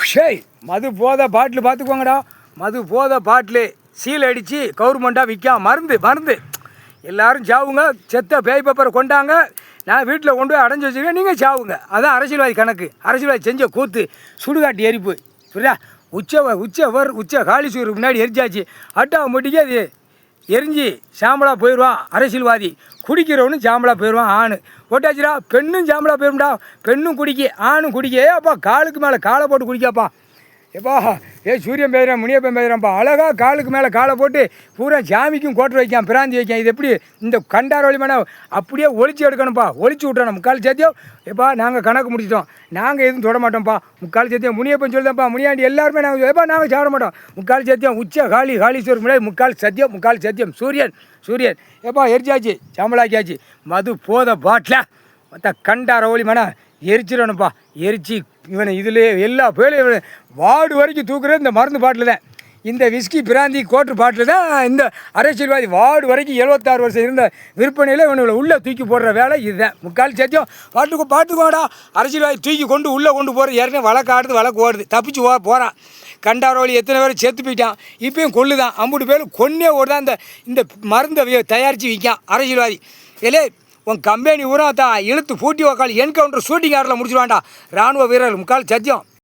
ஷேய் மது போதை பாட்டில் பார்த்துக்கோங்கடா. மது போதை பாட்டில் சீல் அடித்து கவர்மெண்ட்டாக விற்காம மருந்து எல்லோரும் சாவுங்க. செத்த பேய் பேப்பரை கொண்டாங்க. நான் வீட்டில் கொண்டு போய் அடைஞ்சி வச்சுருக்கேன், நீங்கள் சாவுங்க. அதான் அரசியல்வாதி கணக்கு. அரசியல்வாதி செஞ்ச கூத்து சுடுகாட்டு எரிப்பு. புரியா? உச்ச காலிசூருக்கு முன்னாடி எரிச்சாச்சு. அட்டா முட்டிக்கு அது எரிஞ்சு சாம்பலாக போயிடுவான் அரசியல்வாதி. குடிக்கிறவனும் சாம்பலாக போயிடுவான் ஆண். போட்டாச்சுடா. பெண்ணும் சாம்பலாக போயிடும்டா. பெண்ணும் குடிக்க, ஆணும் குடிக்க. அப்பா காலுக்கு மேலே காலை போட்டு குடிக்காப்பா. எப்பா சூரியன் பேசுகிறேன், முனியப்பன் பேசுகிறேன்ப்பா. அழகாக காலுக்கு மேலே காலை போட்டு பூரா சாமிக்கும் கோட்டை வைக்கான், பிராந்தி வைக்கான். இது எப்படி இந்த கண்டார வழிமான அப்படியே ஒழிச்சு எடுக்கணும்ப்பா. ஒழிச்சு விட்டோம் முக்கால் சத்தியம். எப்பா நாங்கள் கணக்கு முடிச்சிட்டோம், நாங்கள் எதுவும் தொட மாட்டோம்ப்பா. முக்கால் சத்தியம் முனியப்பன் சொல்லுதான்ப்பா. முனியாண்டி எல்லாருமே நாங்கள் சாப்பிட மாட்டோம். முக்கால் சத்தியம் உச்ச காளீஸ்வரர் முன்னாடி முக்கால் சத்தியம் சூரியன் எப்பா எரிச்சாச்சு, சாம்பலாக்கியாச்சு. மது போத பாட்டில் மற்ற கண்டார ஒளிமான எரிச்சிடணும்ப்பா. எரிச்சு இவனை இதில் எல்லா பேரையும் வார்டு வரைக்கும் தூக்குறது இந்த மருந்து பாட்டில் தான். இந்த விஸ்கி பிராந்தி கோட்ரு பாட்டில் தான் இந்த அரசியல்வாதி வார்டு வரைக்கும் 76 வருஷம் இருந்த விற்பனையில் இவனை உள்ளே தூக்கி போடுற வேலை இதுதான். முக்கால் சத்தியம் பாட்டுக்கோடா. அரசியல்வாதி தூக்கி கொண்டு உள்ளே போகிற ஏற்கனவே வழக்கு ஓடுது. தப்பிச்சு போகிறான். கண்டாரோலி எத்தனை பேர் செத்து போயிட்டான். இப்பயும் கொள்ளுதான். 50 பேர் கொன்னே ஓடுதான். இந்த மருந்தை தயாரித்து விற்கான் அரசியல்வாதி. ஏலே உன் கம்பெனி ஊரா தான் இழுத்து பூட்டி உக்கால் என்கவுண்டர் ஷூட்டிங் ஆரில் முடிச்சுடுவான்டா. இராணுவ வீரர் முக்கால் சத்தியம்.